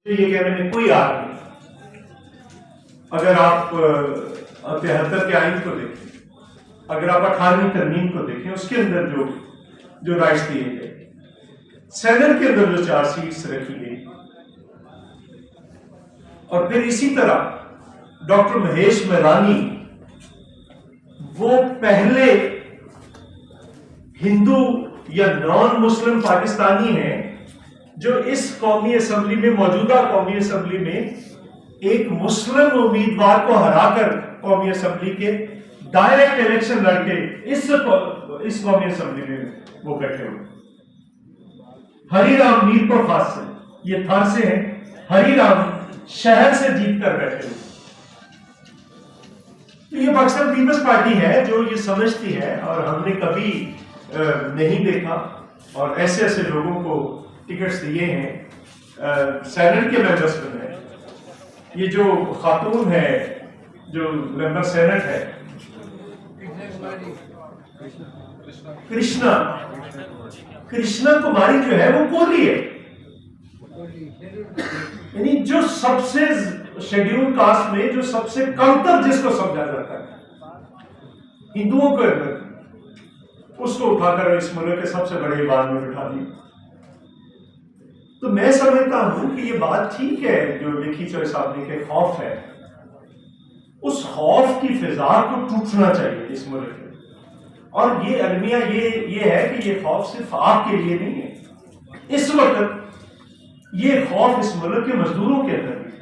یہ کہنے میں کوئی آر نہیں. اگر آپ 73 کے آئین کو دیکھیں, اگر آپ 18ویں ترمیم کو دیکھیں, اس کے اندر جو رائٹس دیے گئے, سینٹ کے اندر جو 4 سیٹس رکھی گئی, اور پھر اسی طرح ڈاکٹر مہیش میرانی وہ پہلے ہندو یا نان مسلم پاکستانی ہیں جو اس قومی اسمبلی میں, موجودہ قومی اسمبلی میں ایک مسلم امیدوار کو ہرا کر قومی اسمبلی کے ڈائریکٹ الیکشن لڑ کے اس قومی اسمبلی میں وہ بیٹھے ہوئے. ہری رام میر پر خاص سے, یہ تھر سے ہیں, ہری رام شہر سے جیت کر بیٹھے ہوئے. تو یہ پاکستان پیپلز پارٹی ہے جو یہ سمجھتی ہے, اور ہم نے کبھی نہیں دیکھا, اور ایسے ایسے لوگوں کو ٹکٹس دیے ہیں. سینٹ کے ممبرس میں ہے, یہ جو خاتون ہے جو ممبر سینٹ ہے, کرشنا کماری جو ہے وہ کولی ہے, یعنی جو سب سے شیڈیول کاسٹ میں جو سب سے کمتر جس کو سمجھا جاتا ہے ہندوؤں کے اندر, اس کو اٹھا کر اس ملک کے سب سے بڑے ایوان میں بٹھا دی. تو میں سمجھتا ہوں کہ یہ بات ٹھیک ہے جو لکھی چوئے صاحب نے کہ خوف ہے, اس خوف کی فضا کو ٹوٹنا چاہیے اس ملک میں. اور یہ المیہ یہ ہے کہ یہ خوف صرف آپ کے لیے نہیں ہے, اس وقت یہ خوف اس ملک کے مزدوروں کے اندر بھی ہے,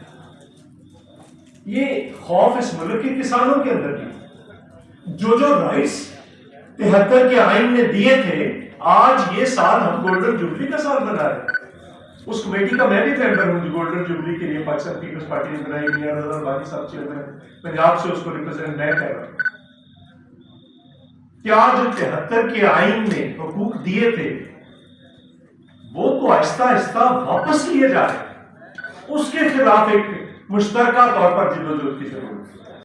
یہ خوف اس ملک کے کسانوں کے اندر بھی ہے. جو رائٹس 73 کے آئین نے دیے تھے, آج یہ سال ہم گولڈن جوبلی کا سال بنا رہے ہیں. اس کمیٹی کا میں بھی ممبر ہوں جو گولڈن جوبلی کے لیے پاکستان پیپلز پارٹی نے بنائی, میاں رضا باقی صاحب چیئرمین پنجاب سے, اس کو ریپرزینٹ میں کر رہا ہوں. کیا جو 73 کے آئین نے حقوق دیے تھے وہ تو آہستہ آہستہ واپس لیے جا رہے ہیں, اس کے خلاف ایک مشترکہ طور پر جدوجہد کی ضرورت ہے.